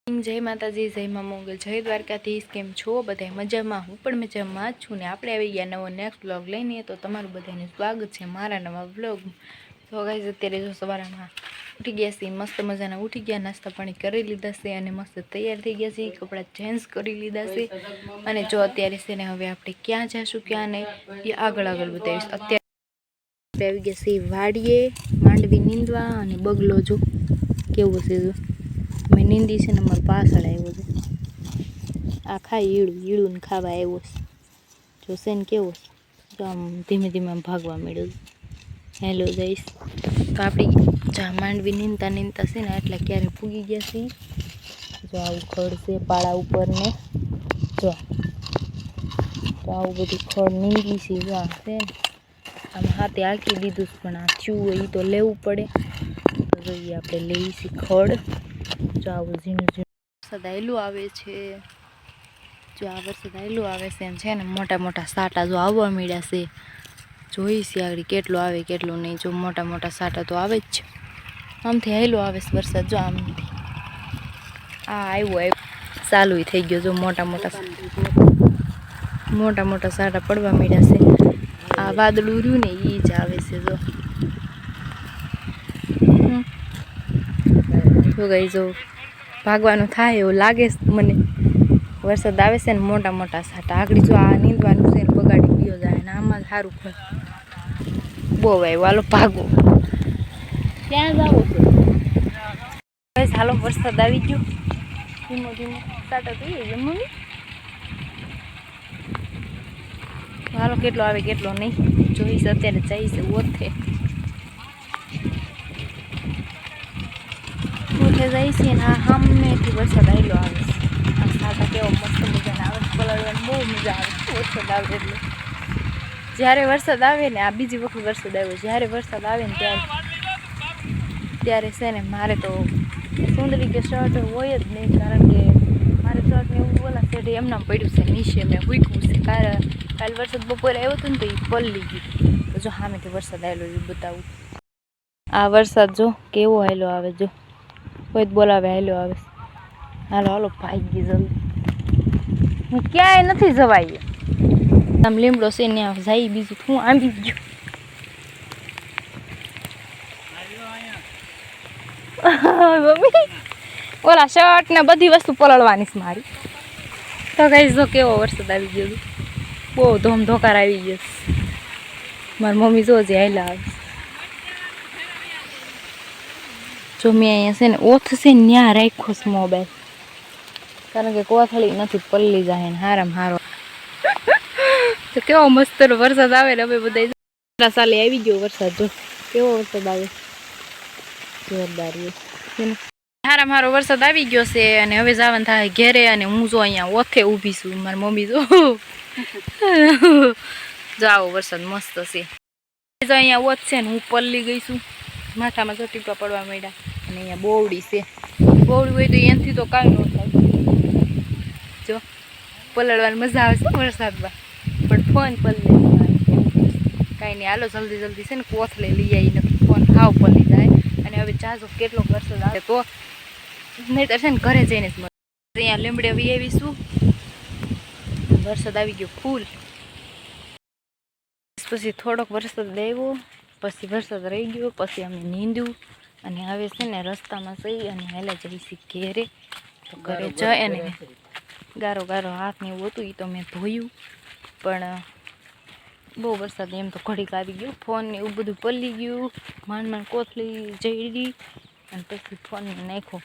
જય માતાજી, જય મા મોગલ, જય દ્વારકાધીશ. કેમ છો બધા? મજામાં? હું પણ મજામાં જ છું ને. આપણે આવી ગયા નવો નેક્સ્ટ વ્લોગ લઈને. તો તમારું બધાને સ્વાગત છે મારા નવા વ્લોગમાં. તો ગાઈઝ અત્યારે જો સવારમાં ઉઠી ગયા છે, મસ્ત મજાના ઉઠી ગયા, નાસ્તા પાણી કરી લીધા છે અને મસ્ત તૈયાર થઈ ગયા છે, કપડાં ચેન્જ કરી લીધા છે. અને જો અત્યારે છે ને હવે આપણે ક્યાં જઈશું ક્યાં નહીં એ આગળ બતાવીશ. અત્યારે આવી ગયા છે વાડીએ માંડવી નીંદવા અને બગલો જો કેવો છે. જો મેં નીંદી છે ને અમારે પાછળ આવ્યો છે. આ ખાઈ ઈળું ને ખાવા આવ્યો છે. જોશે ને કેવો છે. તો આમ ધીમે ધીમે ભાગવા મળ્યો છે. હેલો જઈશ. તો આપણી જા માંડવી નીંદતા છે ને એટલે ક્યારે પૂગી ગયા છે. જો આવું ખડ છે પાળા ઉપર ને જો તો આવું બધું ખડ નીંદી છે. જો આ છે ને આમ હાથે આંકી દીધું છે, પણ આ થયું હોય એ તો લેવું પડે. તો જોઈએ આપણે લઈએ છીએ ખડ. જો આવું ઝીણું વરસાદ આવેલું આવે છે. જો આ વરસાદ આવેલું આવે છે એમ છે ને મોટા મોટા સાટા જો આવવા મળ્યા છે. જોઈશી આગળ કેટલું આવે કેટલું નહીં. જો મોટા મોટા સાટા તો આવે જ છે. આમથી આવેલું આવે છે વરસાદ. જો આમથી આ આવ્યો ચાલુ થઈ ગયો. જો મોટા મોટા સાટા પડવા મળ્યા છે. આ વાદળું રહ્યું ને એ જ આવે છે. જો ગઈ જો ભાગવાનું થાય એવું લાગે છે મને. વરસાદ આવે છે ને મોટા સાટા આગળ જો આ નીંદવાનું છે ને બગાડી ગયો જાય ને આમાં સારું ખર બહુ આવ્યું. હાલો ભાગો, ક્યાં જવું છે? હાલો વરસાદ આવી ગયો. ધીમો સાટા થઈ ગયો મમ્મી. હાલો કેટલો આવે કેટલો નહીં જોઈશ. અત્યારે જઈશ ઓથે જાય છે ને આ સામેથી વરસાદ આવેલો આવે છે. આ સાટા કેવો મસ્ત મજાના આવે છે. પલાળવાની બહુ મજા આવે છે વરસાદ આવે એટલે. જ્યારે વરસાદ આવે ને આ બીજી વખત વરસાદ આવ્યો, જ્યારે વરસાદ આવે ને ત્યારે છે ને મારે તો સુંદરી કે શર્ટ હોય જ નહીં, કારણ કે મારે શર્ટ ને એવું ઓલા શર્ટ એમનામ પડ્યું છે નીચે. મેં હૂકવું છે કાલ વરસાદ બપોરે આવ્યો હતો ને તો એ પલળી ગયું. તો જો સામેથી વરસાદ આવેલો એ બતાવું. આ વરસાદ જો કેવો આવેલો આવે. જો કોઈ જ બોલાવે હાલો આવે. હાલો ભાગી જલ્દી. હું ક્યાંય નથી જવાય. આમ લીમડો છે ને જાય બીજું હું આંબી ગયું. મમ્મી ઓલા શર્ટ ને બધી વસ્તુ પલળવાની છે મારી. તો કઈ જો કેવો વરસાદ આવી ગયો. બહુ ધોમધોકાર આવી ગયો. મારી મમ્મી જોજે હાલા આવે. જો મેં અહીંયા છે ને ઓથ છે ને ત્યાં રાખ્યો છે મોબાઈલ, કારણ કે કોથળી નથી પલ્લી જાય ને હારામ હારો. તો કેવો મસ્ત વરસાદ આવે ને હવે બધા સાલે આવી ગયો વરસાદ. જો કેવો વરસાદ આવે જોરદાર. હારામ હારો વરસાદ આવી ગયો છે અને હવે જવાનું થાય ઘેરે. અને હું જો અહીંયા ઓથે ઊભી છું. મારી મમ્મી જો આવો વરસાદ મસ્ત છે. જો અહીંયા ઓથ છે ને હું પલ્લી ગઈ છું. માથામાં જો ટીપા પડવા માંડ્યા. અને અહીંયા બોવડી છે. બોવડી હોય તો એનાથી તો કાંઈ ન થાય. જો પલળવાની મજા આવે છે વરસાદમાં, પણ ફોન પલળે કાંઈ નહીં. હાલો જલ્દી છે ને કોથળે લઈ આવી. નથી ફોન હાવ પલળી જાય. અને હવે ચાજો કેટલો વરસાદ આવે તો નહીંતર છે ને ઘરે જઈને જ મળે. અહીંયા લીમડે વી આવીશું. વરસાદ આવી ગયો ફૂલ. પછી થોડોક વરસાદ આવ્યો, પછી વરસાદ રહી ગયો, પછી અમે નીંદ્યું. અને હવે છે ને રસ્તામાં જઈ અને હેલા જઈશી ઘેરે. તો ઘરે જાય અને ગારો હાથ ને એવું હતું એ તો મેં ધોયું. પણ બહુ વરસાદ એમ તો ઘડીક આવી ગયું. ફોન ને એવું બધું પલળી ગયું. માંડ કોથળી જઈ અને પછી ફોન નાખ્યો.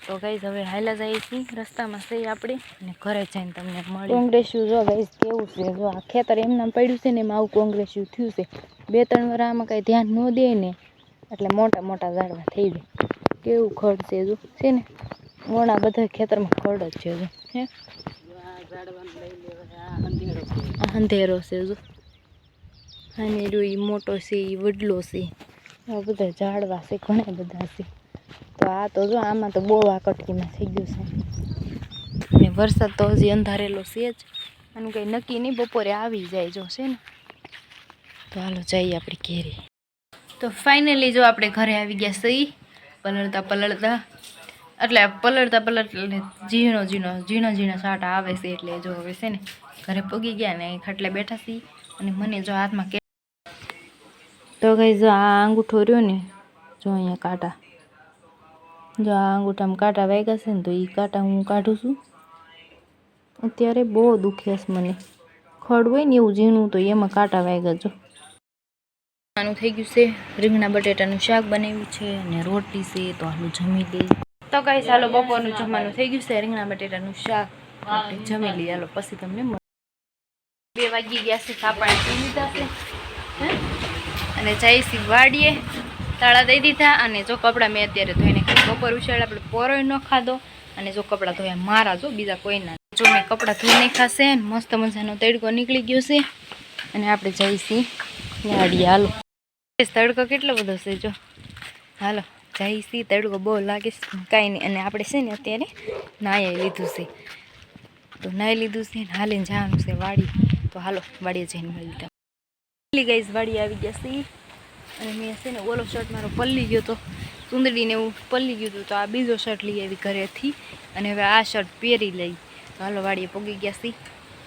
તો ગાઈઝ હવે હાલા જાય છે રસ્તામાં જઈ આપણે અને ઘરે જઈને તમને મળે. કોંગ્રેસ્યું જો ગાઈઝ કેવું છે. જો આ ખેતર એમનામ પડ્યું છે ને એમાં આવું કોંગ્રેસ્યું થયું છે. 2-3 વાર આમાં કાંઈ ધ્યાન ન દે ને એટલે મોટા ઝાડવા થઈ જાય. કેવું ખડ છે જો છે ને વણા બધા ખેતરમાં ખડ જ છે. જો હે અંધેરો છે. જો અને એ મોટો છે એ વડલો છે. આ બધા ઝાડવા છે ઘણા બધા છે. તો આ તો જો આમાં તો બહુ આ કટકીમાં થઈ ગયું છે. અને વરસાદ તો હજી અંધારેલો છે જ. આનું કંઈ નક્કી નહીં, બપોરે આવી જાય જો છે ને. તો હાલો જઈએ આપણે ઘેરે. તો ફાઇનલી જો આપણે ઘરે આવી ગયા સહી પલળતા એટલે પલળતા પલળતા ઝીણો સાટા આવે છે એટલે જો હવે છે ને ઘરે પગી ગયા ને ખાટલે બેઠા છીએ અને મને જો હાથમાં કે તો ગઈ જો આ અંગૂઠો રહ્યો ને જો અહીંયા કાંટા જો આ અંગૂઠામાં કાંટા વાગ્યા છે ને તો એ કાંટા હું કાઢું છું અત્યારે બહુ દુખે છે મને ખડ હોય ને એવું ઝીણું તો એમાં કાંટા વાગ્યા જો આનું થઈ ગયું છે રીંગણા બટેટાનું શાક બનાવ્યું છે અને રોટલી છે તો આનું જમી લઈ તો કઈ ચાલો બપોરનું જમવાનું થઈ ગયું છે રીંગણા બટેટાનું શાક આપણે જમી લઈએ હાલો પછી તમને 2 વાગી ગયા છે સાપાણે પી લીધા છે અને જઈશી વાડીએ તાળા દઈ દીધા અને જો કપડાં મેં અત્યારે ધોઈને બપોર ઉછાળ આપણે પોરોય ન ખાધો અને જો કપડાં ધોયા મારા જો બીજા કોઈ ના જો મેં કપડાં ધોઈને ખાશે મસ્ત મજાનો તડકો નીકળી ગયો છે અને આપણે જઈશી વાડીએ હાલો તડકો કેટલો બધો છે જો હાલો જઈશી તડકો બહુ લાગે છે કાંઈ નહીં અને આપણે છે ને અત્યારે નાહી લીધું છે તો નાહી લીધું છે હાલીને જવાનું છે વાડી તો હાલો વાડીએ જઈને મળી ગાઈસ વાડી આવી ગયા છે અને મેં છે ને ઓલો શર્ટ મારો પલ્લી ગયો તો સુંદડીને એવું પલ્લી ગયું હતું તો આ બીજો શર્ટ લઈ આવી ઘરેથી અને હવે આ શર્ટ પહેરી લઈ તો હાલો વાડીએ પગી ગયા છે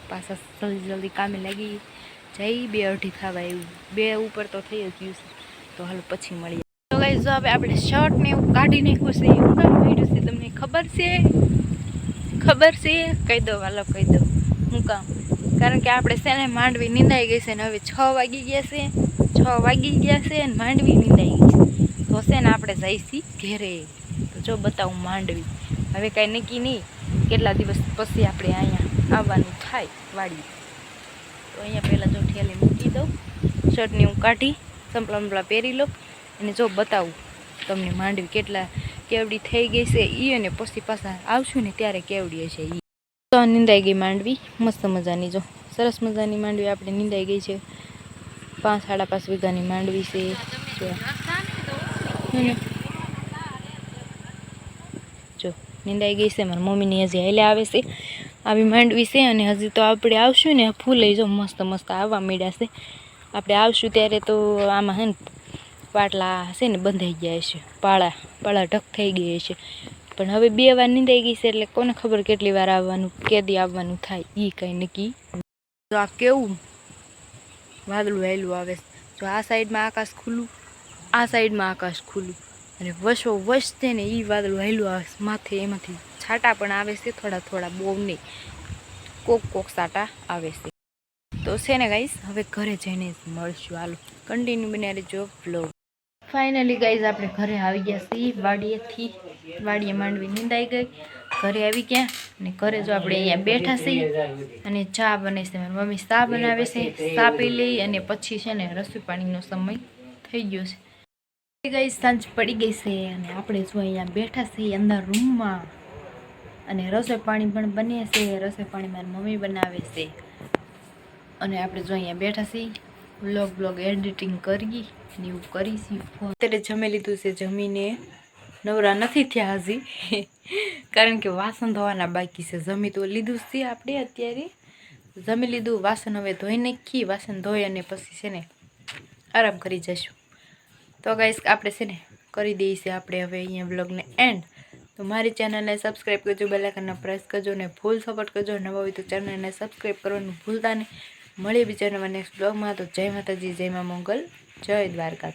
પાછા જલ્દી કામે લાગી જઈ 2:30 થવા આવ્યું 2 ઉપર તો થઈ જ ગયું છે તો હાલો પછી મળીએ તો ગાઈસ જો હવે આપણે શર્ટ ને એવું કાઢી નાખ્યું છે એવું કામ કર્યું છે તમને ખબર છે કહી દો હાલો કહી દો હું કામ કારણ કે આપણે છે ને માંડવી નીંદાઈ ગઈ છે ને હવે 6 વાગી ગયા છે અને માંડવી નીંદાઈ ગઈ છે તો છે ને આપણે જઈશી ઘેરે તો જો બતાવું માંડવી હવે કાંઈ નક્કી નહીં કેટલા દિવસ પછી આપણે અહીંયા આવવાનું થાય વાડી તો અહીંયા પહેલાં જો ઠેલી મૂકી દઉં શર્ટને હું કાઢી સંપલા પહેરી લઉં અને જો બતાવું તમને માંડવી કેવડી થઈ ગઈ છે એ અને પછી પાછા આવશું ને ત્યારે કેવડી હશે એ તો નીંદાઈ ગઈ માંડવી મસ્ત મજાની જો સરસ મજાની માંડવી આપણે નીંદાઈ ગઈ છે 5-5.5 વીઘાની માંડવી છે જો નીંદાઈ ગઈ છે મારી મમ્મીની હજી હાલે આવે છે આવી માંડવી છે અને હજી તો આપણે આવશું ને ફૂલે જો મસ્ત આવવા માંડ્યા છે આપણે આવશું ત્યારે તો આમાં હે ને પાટલા છે ને બંધાઈ ગયા છે પાળા ઢક થઈ ગઈ છે પણ હવે 2 વાર નીંદાઈ ગઈ છે એટલે કોને ખબર કેટલી વાર આવવાનું કેદી આવવાનું થાય એ કંઈ નક્કી તો આ કેવું વાદળું હેલું આવે જો આ સાઈડમાં આકાશ ખુલ્લું આ સાઈડમાં આકાશ ખુલ્લું અને વશ છે ને એ વાદળું હેલું આવે માથે એમાંથી છાંટા પણ આવે છે થોડા બહુ નહીં કોક છાંટા આવે છે તો છે ને ગાઈસ હવે ઘરે જઈને મળશું હાલો કન્ટિન્યુ બન્યા રહેજો વ્લોગ ફાઇનલી ગાઈસ આપણે ઘરે આવી ગયા છીએ વાડીએ માંડવી નીંદાઈ ગઈ ઘરે આવી ગયા અને ઘરે જો આપણે અહીંયા બેઠા છીએ અને ચા બને છે મારી મમ્મી ચા બનાવે છે ચા પી લઈ અને પછી છે ને રસોઈ પાણીનો સમય થઈ ગયો છે ગાઈસ સાંજ પડી ગઈ છે અને આપણે જો અહીંયા બેઠા છીએ અંદર રૂમમાં અને રસોઈ પાણી પણ બને છે રસોઈ પાણી મારી મમ્મી બનાવે છે અને આપણે જો અહીંયા બેઠા છીએ બ્લોગ એડિટિંગ કરી ને એવું કરીશું અત્યારે જમી લીધું છે જમીને નવરા નથી થયા હજી કારણ કે વાસણ ધોવાના બાકી છે જમી તો લીધું છે આપણે અત્યારે જમી લીધું વાસણ હવે ધોઈ નાખી વાસણ ધોઈ અને પછી છે ને આરામ કરી જશું તો ગાઈસ આપણે છે ને કરી દઈએ છીએ આપણે હવે અહીંયા બ્લોગને એન્ડ તો મારી ચેનલને સબસ્ક્રાઈબ કરજો બેલ આઇકનને પ્રેસ કરજો ને ફૂલ સપોર્ટ કરજો નવા હોય તો ચેનલને સબસ્ક્રાઈબ કરવાનું ભૂલતા નહીં મળીએ બીજા નવા નેક્સ્ટ બ્લોગમાં તો જય માતાજી જય મા મંગલ જય દ્વારકા.